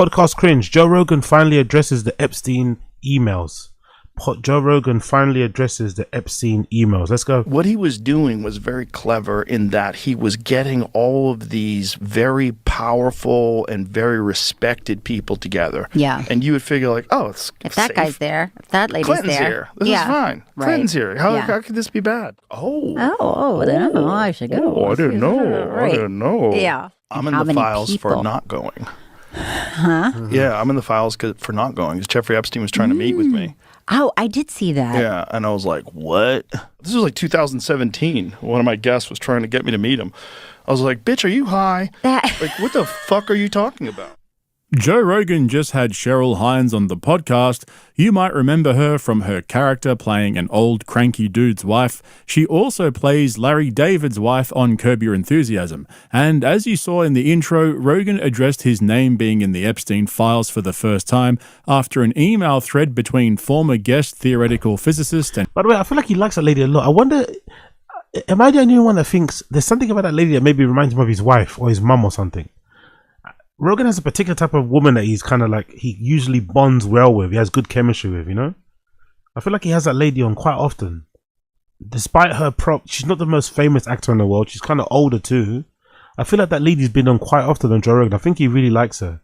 Podcast cringe. Joe Rogan finally addresses the Epstein emails. Joe Rogan finally addresses the Epstein emails. Let's go. What he was doing was very clever in that he was getting all of these very powerful and very respected people together. Yeah. And you would figure like, oh, it's If safe. that guy's there, if that lady's Clinton's there. here. This is fine. Right. Clinton's here. How Yeah. could this be bad? Oh, I should go. Oh, I didn't know. Right. I didn't know. Yeah. I'm And in how the many files for people? not going. Huh? Yeah, I'm in the files for not going because Jeffrey Epstein was trying to meet with me. Oh, I did see that. Yeah, and I was like, what? This was like 2017. One of my guests was trying to get me to meet him. I was like, bitch, are you high? Like, what the fuck are you talking about? Joe Rogan just had Cheryl Hines on the podcast. You might remember her from her character playing an old cranky dude's wife. She also plays Larry David's wife on Curb Your Enthusiasm. And as you saw in the intro, Rogan addressed his name being in the Epstein files for the first time after an email thread between former guest theoretical physicist and... By the way, I feel like he likes that lady a lot. I wonder, am I the only one that thinks there's something about that lady that maybe reminds him of his wife or his mum or something? Rogan has a particular type of woman that he's kind of like, he usually bonds well with. He has good chemistry with, you know? I feel like he has that lady on quite often. Despite her she's not the most famous actor in the world. She's kind of older too. I feel like that lady's been on quite often on Joe Rogan. I think he really likes her.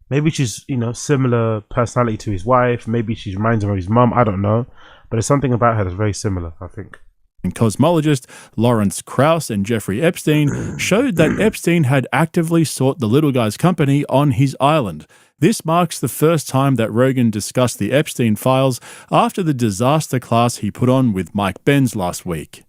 Maybe she's, you know, similar personality to his wife. Maybe she reminds him of his mum. I don't know. But there's something about her that's very similar, I think. cosmologist Lawrence Krauss and Jeffrey Epstein showed that Epstein had actively sought the little guy's company on his island. This marks the first time that Rogan discussed the Epstein files after the disaster class he put on with Mike Benz last week.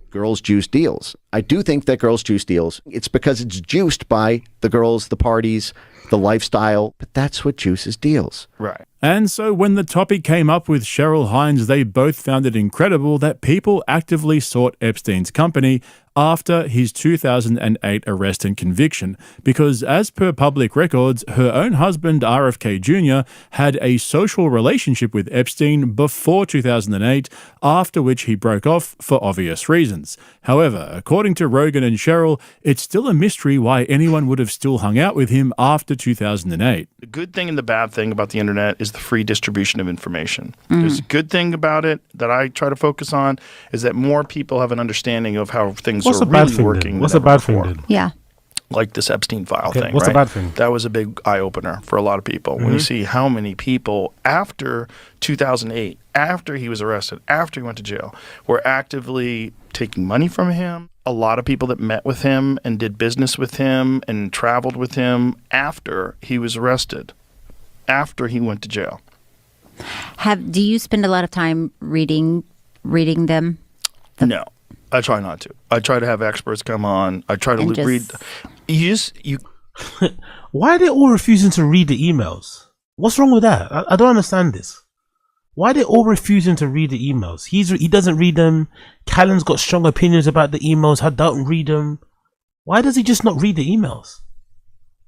Girls juice deals. I do think that girls juice deals. It's because it's juiced by the girls, the parties, the lifestyle, but that's what juices deals. Right. And so when the topic came up with Cheryl Hines, they both found it incredible that people actively sought Epstein's company after his 2008 arrest and conviction, because as per public records, her own husband, RFK Jr., had a social relationship with Epstein before 2008, after which he broke off for obvious reasons. However, according to Rogan and Cheryl, it's still a mystery why anyone would have still hung out with him after 2008. The good thing and the bad thing about the internet is the free distribution of information. There's a good thing about it that I try to focus on is that more people have an understanding of how things are really working. What's the bad thing then? Yeah. Like this Epstein file thing, what's right? the bad thing? That was a big eye-opener for a lot of people. When you see how many people after 2008, after he was arrested, after he went to jail, were actively taking money from him. A lot of people that met with him and did business with him and traveled with him after he was arrested, after he went to jail. Do you spend a lot of time reading them? No, I try not to. I try to have experts come on. I try to read. You. Why are they all refusing to read the emails? What's wrong with that? I don't understand this. Why are they all refusing to read the emails? He doesn't read them. Callan's got strong opinions about the emails. I don't read them. Why does he just not read the emails?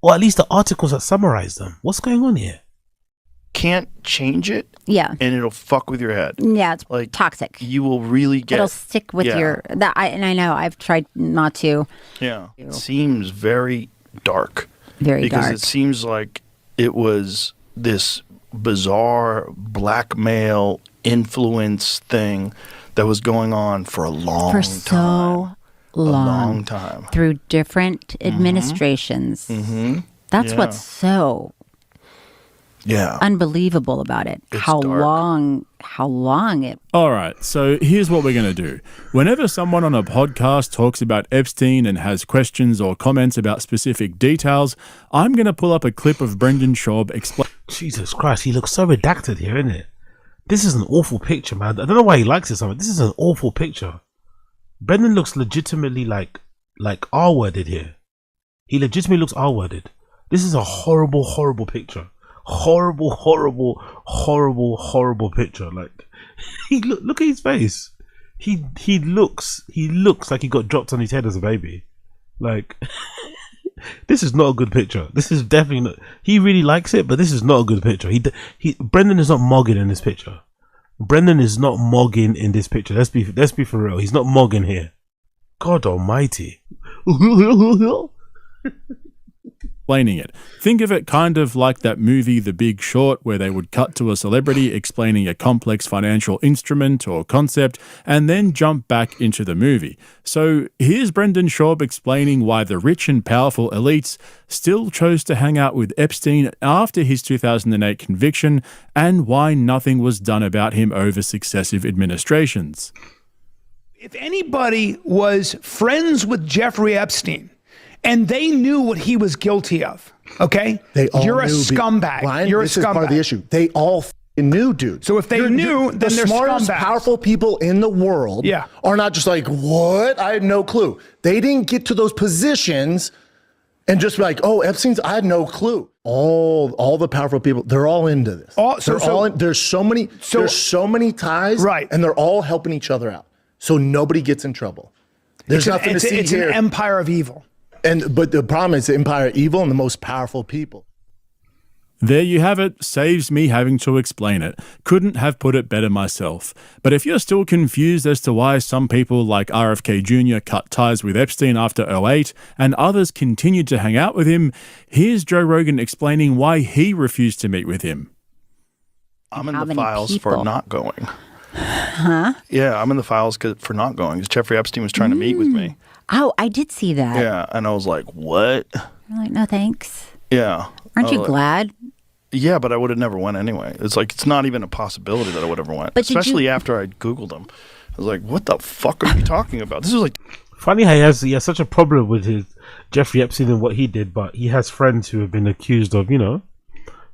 Or at least the articles that summarize them. What's going on here? Can't change it. Yeah. And it'll fuck with your head. Yeah, it's like toxic. You will really get. It'll stick with and I know I've tried not to. Yeah. It seems very dark. Very dark. Because it seems like it was this bizarre blackmail influence thing that was going on for a long time. For so long. Through different administrations. That's what's so unbelievable about it. It's how dark. long it. All right, so here's what we're going to do. Whenever someone on a podcast talks about Epstein and has questions or comments about specific details, I'm going to pull up a clip of Brendan Schaub explain. Jesus Christ, he looks so redacted here, isn't it? This is an awful picture, man. I don't know why he likes it so much. This is an awful picture. Brendan looks legitimately like R-worded here. He legitimately looks R-worded. This is a horrible, horrible picture. Horrible, horrible, horrible, horrible picture. Like, look at his face. He looks like he got dropped on his head as a baby. Like, this is not a good picture. This is definitely not. He really likes it, but this is not a good picture. Brendan is not mogging in this picture. Brendan is not mogging in this picture. Let's be for real. He's not mogging here. God Almighty. explaining it. Think of it kind of like that movie The Big Short, where they would cut to a celebrity explaining a complex financial instrument or concept and then jump back into the movie. So here's Brendan Schaub explaining why the rich and powerful elites still chose to hang out with Epstein after his 2008 conviction and why nothing was done about him over successive administrations. If anybody was friends with Jeffrey Epstein and they knew what he was guilty of, okay? You're a scumbag. Brian, You're this a scumbag. is part of the issue. They all knew, dude. So if they knew, then the they're smartest, scumbags. powerful people in the world are not just like, what? I had no clue. They didn't get to those positions and just be like, oh, I had no clue. All the powerful people, they're all into this. There's so many ties, right? And they're all helping each other out. So nobody gets in trouble. There's nothing to see it's here. It's an empire of evil. But the problem is the empire of evil and the most powerful people. There you have it. Saves me having to explain it. Couldn't have put it better myself. But if you're still confused as to why some people like RFK Jr. cut ties with Epstein after 2008 and others continued to hang out with him, here's Joe Rogan explaining why he refused to meet with him. I'm in the files for not going. Huh? Yeah, I'm in the files for not going because Jeffrey Epstein was trying to meet with me. Oh, I did see that. Yeah, and I was like, what? I'm like, no thanks. Yeah. Aren't you glad? Yeah, but I would have never went anyway. It's like, it's not even a possibility that I would have went. But especially after I Googled him. I was like, what the fuck are you talking about? This is like... Funny how he has such a problem with his Jeffrey Epstein and what he did, but he has friends who have been accused of,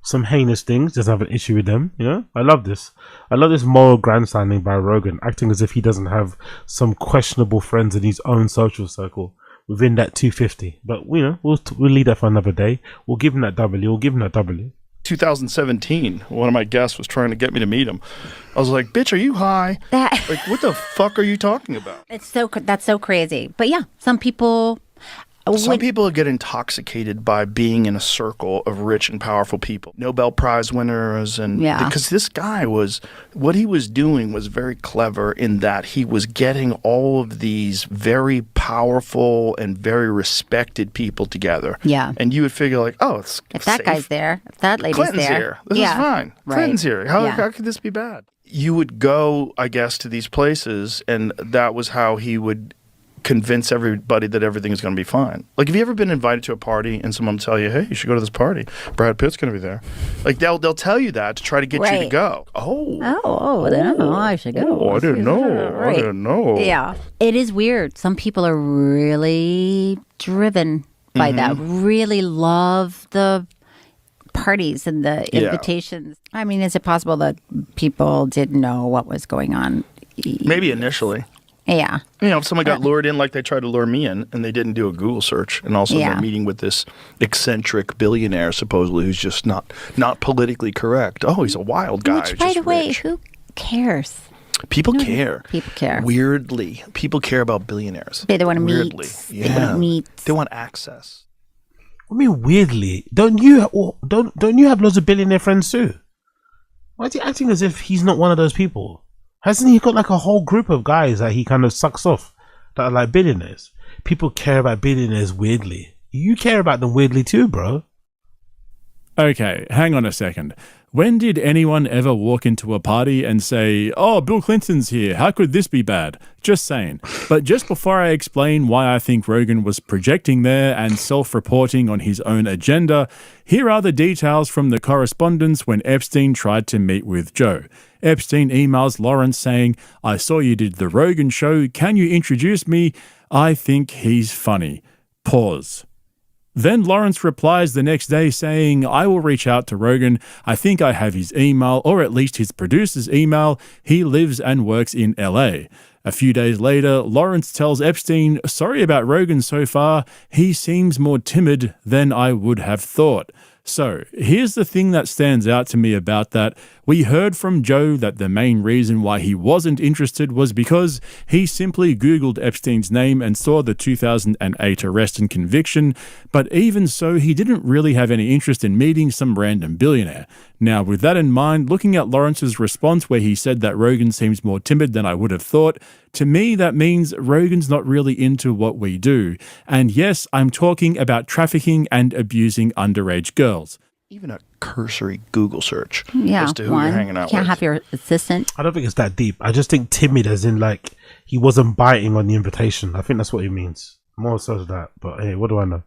some heinous things, doesn't have an issue with them, I love this. I love this moral grandstanding by Rogan, acting as if he doesn't have some questionable friends in his own social circle within that 250. But, we'll leave that for another day. We'll give him that W. 2017, one of my guests was trying to get me to meet him. I was like, bitch, are you high? Like, what the fuck are you talking about? That's so crazy. But yeah, some people get intoxicated by being in a circle of rich and powerful people, Nobel Prize winners, and because this guy what he was doing was very clever in that he was getting all of these very powerful and very respected people together. Yeah, and you would figure like, oh, it's if that guy's there, if that lady's Clinton's there, here, this is fine. Right. Clinton's here. How could this be bad? You would go, I guess, to these places, and that was how he would convince everybody that everything is going to be fine. Like, have you ever been invited to a party and someone will tell you, hey, you should go to this party, Brad Pitt's going to be there? Like, they'll tell you that to try to get you to go. I should go. Oh, I didn't know. Yeah, it is weird. Some people are really driven by that, really love the parties and the invitations. I mean, is it possible that people didn't know what was going on? Maybe initially. Yeah. If someone got lured in like they tried to lure me in and they didn't do a Google search, and also they're meeting with this eccentric billionaire supposedly who's just not politically correct. Oh, he's a wild guy. Which, by the way, who cares? People care. People care. Weirdly. People care about billionaires. They want to meet. Yeah. They want to meet. They want access. I mean, weirdly, don't you have loads of billionaire friends too? Why is he acting as if he's not one of those people? Hasn't he got like a whole group of guys that he kind of sucks off that are like billionaires? People care about billionaires weirdly. You care about them weirdly too, bro. Okay, hang on a second. When did anyone ever walk into a party and say, oh, Bill Clinton's here, how could this be bad? Just saying. But just before I explain why I think Rogan was projecting there and self-reporting on his own agenda, here are the details from the correspondence when Epstein tried to meet with Joe. Epstein emails Lawrence saying, I saw you did the Rogan show, can you introduce me? I think he's funny. Pause. Then Lawrence replies the next day saying, I will reach out to Rogan. I think I have his email, or at least his producer's email. He lives and works in LA. A few days later, Lawrence tells Epstein, sorry about Rogan so far. He seems more timid than I would have thought. So here's the thing that stands out to me about that. We heard from Joe that the main reason why he wasn't interested was because he simply Googled Epstein's name and saw the 2008 arrest and conviction, but even so, he didn't really have any interest in meeting some random billionaire. Now, with that in mind, looking at Lawrence's response where he said that Rogan seems more timid than I would have thought, to me that means Rogan's not really into what we do. And yes, I'm talking about trafficking and abusing underage girls. Even a cursory Google search as to who you're hanging out with. Can't have your assistant. I don't think it's that deep. I just think timid as in like he wasn't biting on the invitation. I think that's what he means. More so than that. But hey, what do I know?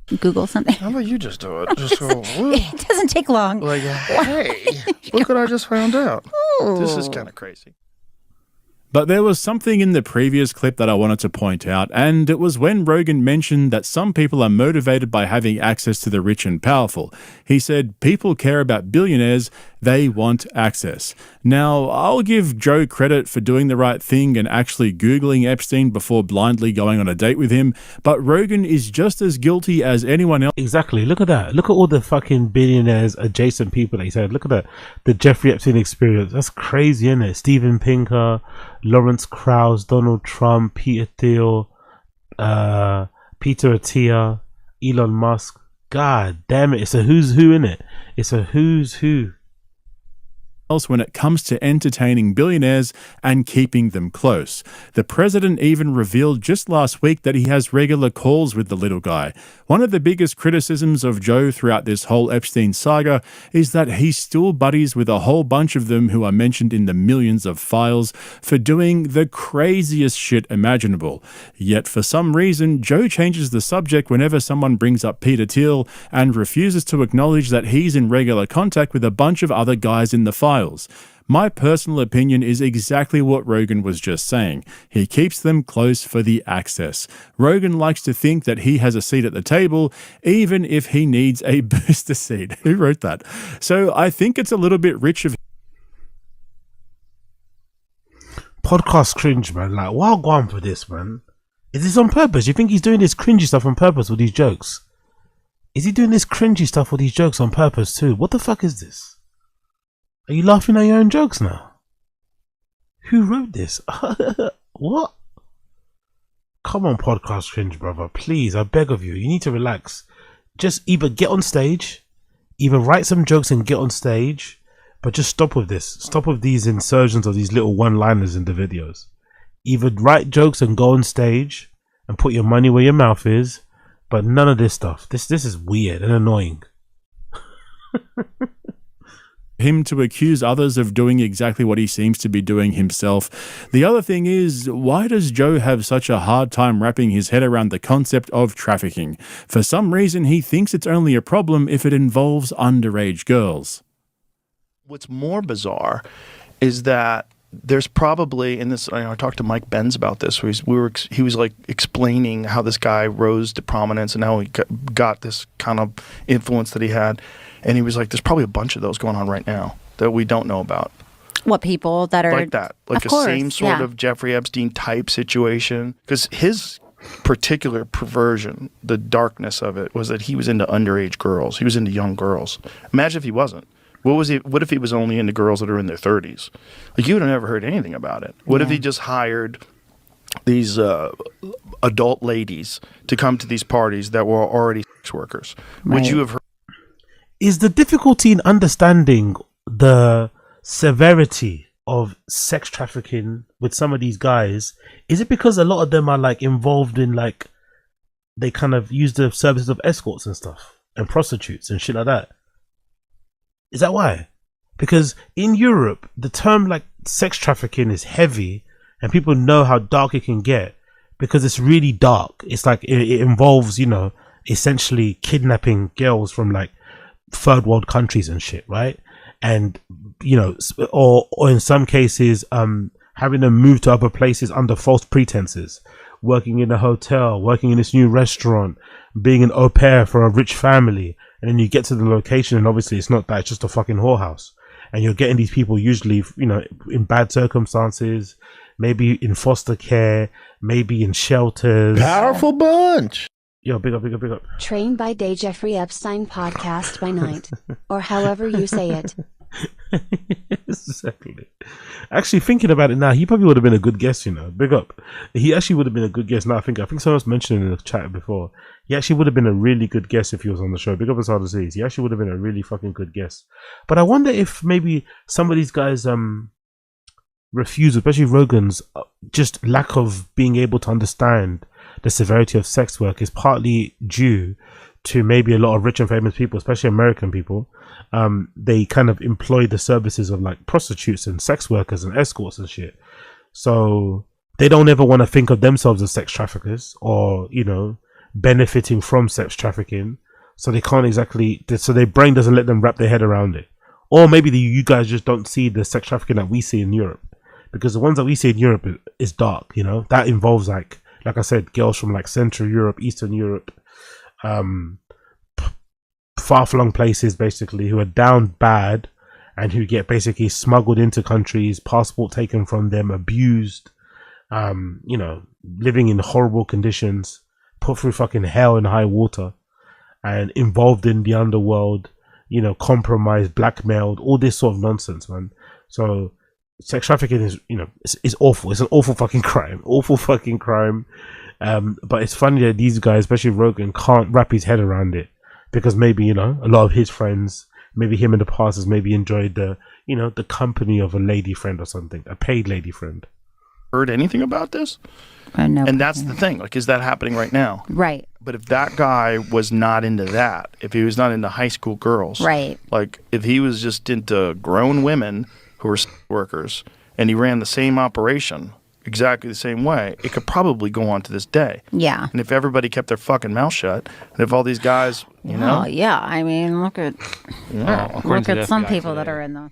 Google something. How about you just do it? Just go, it doesn't take long. Like, hey, look what I just found out. Ooh. This is kind of crazy. But there was something in the previous clip that I wanted to point out, and it was when Rogan mentioned that some people are motivated by having access to the rich and powerful. He said, people care about billionaires, they want access. Now, I'll give Joe credit for doing the right thing and actually Googling Epstein before blindly going on a date with him, but Rogan is just as guilty as anyone else. Exactly, look at that. Look at all the fucking billionaires, adjacent people that he said. Look at that. The Jeffrey Epstein experience. That's crazy, isn't it? Steven Pinker, Lawrence Krauss, Donald Trump, Peter Thiel, Peter Attia, Elon Musk. God damn it, it's a who's who, innit? It's a who's who. When it comes to entertaining billionaires and keeping them close. The president even revealed just last week that he has regular calls with the little guy. One of the biggest criticisms of Joe throughout this whole Epstein saga is that he's still buddies with a whole bunch of them who are mentioned in the millions of files for doing the craziest shit imaginable. Yet for some reason, Joe changes the subject whenever someone brings up Peter Thiel and refuses to acknowledge that he's in regular contact with a bunch of other guys in the files. My personal opinion is exactly what Rogan was just saying. He keeps them close for the access. Rogan likes to think that he has a seat at the table, even if he needs a booster seat. Who wrote that? So I think it's a little bit rich of Podcast cringe, man. Like, why go on for this, man? Is this on purpose? You think he's doing this cringy stuff on purpose with these jokes? Is he doing this cringy stuff with these jokes on purpose too? What the fuck is this? Are you laughing at your own jokes now? Who wrote this? What? Come on, podcast cringe, brother. Please, I beg of you. You need to relax. Just either get on stage, either write some jokes and get on stage, but just stop with this. Stop with these insertions of these little one-liners in the videos. Either write jokes and go on stage and put your money where your mouth is, but none of this stuff. This is weird and annoying. him to accuse others of doing exactly what he seems to be doing himself. The other thing is, why does Joe have such a hard time wrapping his head around the concept of trafficking? For some reason, he thinks it's only a problem if it involves underage girls. What's more bizarre is that there's probably, in this, I talked to Mike Benz about this, where he was like explaining how this guy rose to prominence and how he got this kind of influence that he had. And he was like, there's probably a bunch of those going on right now that we don't know about. What people that are like that, like a same sort of Jeffrey Epstein type situation. Because his particular perversion, the darkness of it, was that he was into underage girls. He was into young girls. Imagine if he wasn't. What if he was only into girls that are in their 30s? Like, you would have never heard anything about it. What if he just hired these adult ladies to come to these parties that were already sex workers? Right. Would you have heard? Is the difficulty in understanding the severity of sex trafficking with some of these guys, is it because a lot of them are like involved in, like, they kind of use the services of escorts and stuff and prostitutes and shit like that? Is that why? Because in Europe, the term like sex trafficking is heavy and people know how dark it can get because it's really dark. It's like it involves, you know, essentially kidnapping girls from like third world countries and shit, right? And, you know, or in some cases, having them move to other places under false pretenses, working in a hotel, working in this new restaurant, being an au pair for a rich family. And then you get to the location and obviously it's not that, it's just a fucking whorehouse. And you're getting these people usually, you know, in bad circumstances, maybe in foster care, maybe in shelters. Powerful bunch. Yo, big up, big up, big up. Trained by day, Jeffrey Epstein podcast by night. Or however you say it. Exactly. Actually, thinking about it now, he probably would have been a good guest, you know. Big up. He actually would have been a good guest. Now I think someone else mentioned in the chat before. He actually would have been a really good guest if he was on the show. Big up as hard as he is. He actually would have been a really fucking good guest. But I wonder if maybe some of these guys refuse, especially Rogan's, just lack of being able to understand the severity of sex work is partly due to maybe a lot of rich and famous people, especially American people. They kind of employ the services of like prostitutes and sex workers and escorts and shit. So they don't ever want to think of themselves as sex traffickers or, you know, benefiting from sex trafficking. So they can't exactly, so their brain doesn't let them wrap their head around it. Or maybe you guys just don't see the sex trafficking that we see in Europe. Because the ones that we see in Europe is dark, you know. That involves like I said, girls from like Central Europe, Eastern Europe, far-flung places basically, who are down bad and who get basically smuggled into countries, passport taken from them, abused, you know, living in horrible conditions, put through fucking hell and high water, and involved in the underworld, you know, compromised, blackmailed, all this sort of nonsense, man. So sex trafficking is, you know, it's awful. It's an awful fucking crime. Awful fucking crime. But it's funny that these guys, especially Rogan, can't wrap his head around it because maybe, you know, a lot of his friends, maybe him in the past has maybe enjoyed the, you know, the company of a lady friend or something, a paid lady friend. Heard anything about this? No. And that's the thing. Like, is that happening right now? Right. But if that guy was not into that, if he was not into high school girls, right? Like, if he was just into grown women who were workers, and he ran the same operation exactly the same way, it could probably go on to this day. Yeah. And if everybody kept their fucking mouth shut, and if all these guys, you know, oh yeah, I mean, look at some people that are in the.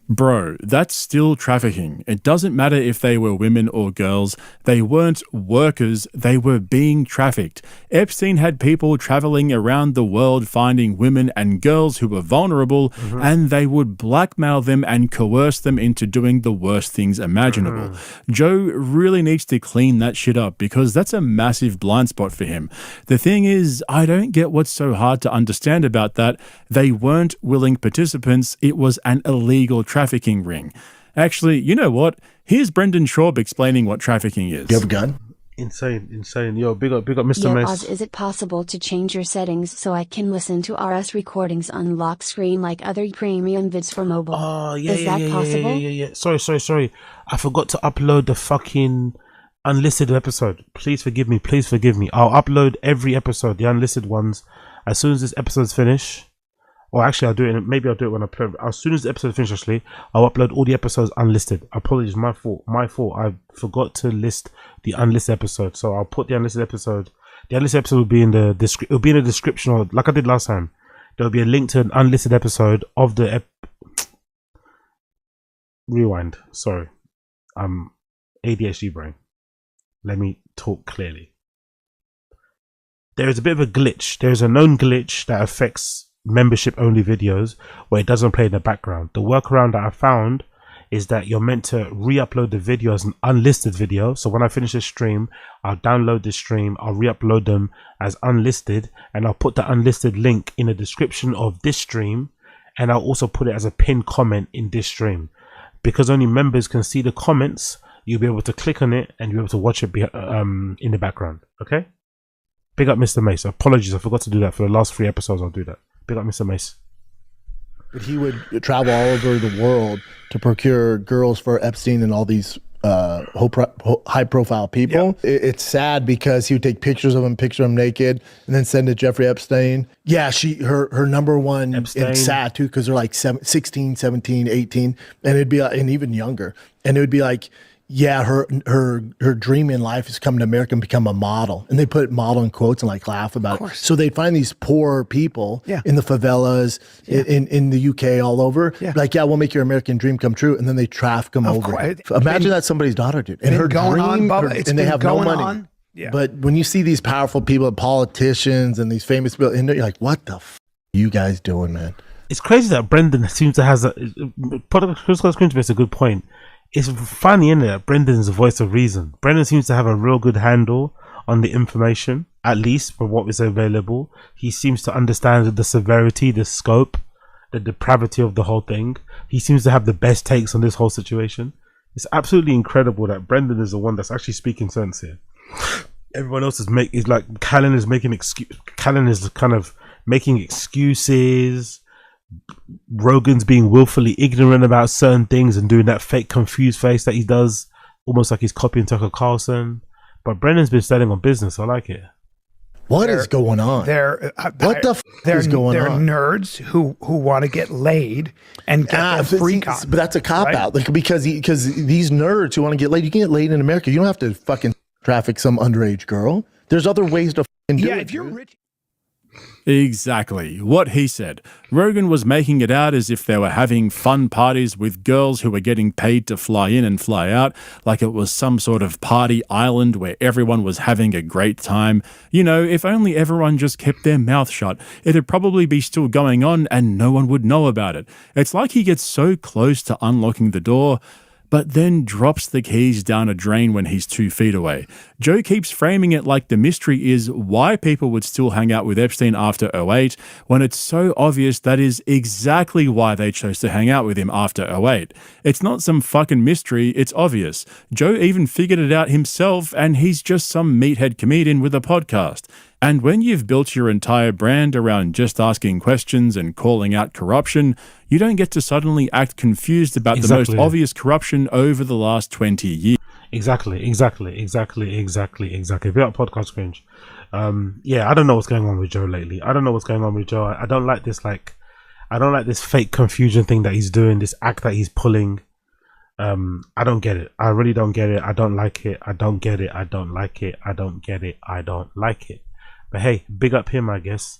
Bro, that's still trafficking. It doesn't matter if they were women or girls. They weren't workers, they were being trafficked. Epstein had people traveling around the world finding women and girls who were vulnerable, and they would blackmail them and coerce them into doing the worst things imaginable. Joe really needs to clean that shit up because that's a massive blind spot for him. The thing is, I don't get what's so hard to understand about that. They weren't willing participants. It was an illegal trafficking ring. Actually, you know what? Here's Brendan Schaub explaining what trafficking is. You have a gun? Insane. Yo, big up Mr. Mace. Oz, is it possible to change your settings so I can listen to RS recordings on lock screen like other premium vids for mobile? Oh, Is that possible? Yeah. Sorry. I forgot to upload the fucking unlisted episode. Please forgive me. I'll upload every episode, the unlisted ones, as soon as this episode's finished. Or actually, I'll do it when I play. As soon as the episode finishes, actually, I'll upload all the episodes unlisted. Apologies, my fault. I forgot to list the unlisted episode, so I'll put the unlisted episode. The unlisted episode will be in the it'll be in the description, or like I did last time. There'll be a link to an unlisted episode of the rewind. Sorry, ADHD brain. Let me talk clearly. There is a bit of a glitch. There is a known glitch that affects membership only videos where it doesn't play in the background. The workaround that I found is that you're meant to re-upload the video as an unlisted video. So when I finish this stream, I'll download this stream, I'll re-upload them as unlisted, and I'll put the unlisted link in the description of this stream, and I'll also put it as a pinned comment in this stream. Because only members can see the comments, you'll be able to click on it and you'll be able to watch it in the background. Okay? Big up Mr. Mace. Apologies, I forgot to do that. For the last 3 episodes, I'll do that. Big up Mr. Mace. But he would travel all over the world to procure girls for Epstein and all these high-profile people. Yeah. It's sad because he would take pictures of him naked, and then send to Jeffrey Epstein. Yeah, her number one, Epstein. And sad too, because they're like 16, 17, 18, and it'd be and even younger. And it would be like, yeah, her dream in life is come to America and become a model. And they put model in quotes and like laugh about it. So they'd find these poor people in the favelas, in the UK, all over. Yeah. Like, yeah, we'll make your American dream come true. And then they traffic them over. Imagine that's somebody's daughter, dude. And her dream, and they have no money. Yeah. But when you see these powerful people, politicians and these famous people, and you're like, what the f*** are you guys doing, man? It's crazy that Brendan seems to have Critical Screen makes a good point. It's funny, isn't it? Brendan's the voice of reason. Brendan seems to have a real good handle on the information, at least for what is available. He seems to understand the severity, the scope, the depravity of the whole thing. He seems to have the best takes on this whole situation. It's absolutely incredible that Brendan is the one that's actually speaking sense here. Everyone else is like Callan is making Callan is kind of making excuses. Rogan's being willfully ignorant about certain things and doing that fake confused face that he does, almost like he's copying Tucker Carlson. But Brendan's been standing on business. I like it. What is going on? What the is going on? They're nerds who want to get laid and get free content. But that's a cop out, like because these nerds who want to get laid, you can get laid in America. You don't have to fucking traffic some underage girl. There's other ways to do it. Yeah, if you're rich. Exactly what he said. Rogan was making it out as if they were having fun parties with girls who were getting paid to fly in and fly out, like it was some sort of party island where everyone was having a great time. You know, if only everyone just kept their mouth shut, it'd probably be still going on and no one would know about it. It's like he gets so close to unlocking the door, but then drops the keys down a drain when he's 2 feet away. Joe keeps framing it like the mystery is why people would still hang out with Epstein after 2008, when it's so obvious that is exactly why they chose to hang out with him after 2008. It's not some fucking mystery, it's obvious. Joe even figured it out himself, and he's just some meathead comedian with a podcast. And when you've built your entire brand around just asking questions and calling out corruption, you don't get to suddenly act confused about the most obvious corruption over the last 20 years. Exactly. If you're at Podcast Cringe, I don't know what's going on with Joe lately. I don't like this fake confusion thing that he's doing, this act that he's pulling. I don't get it. I really don't get it. I don't like it. I don't get it. I don't like it. I don't get it. I don't like it. But hey, big up him, I guess.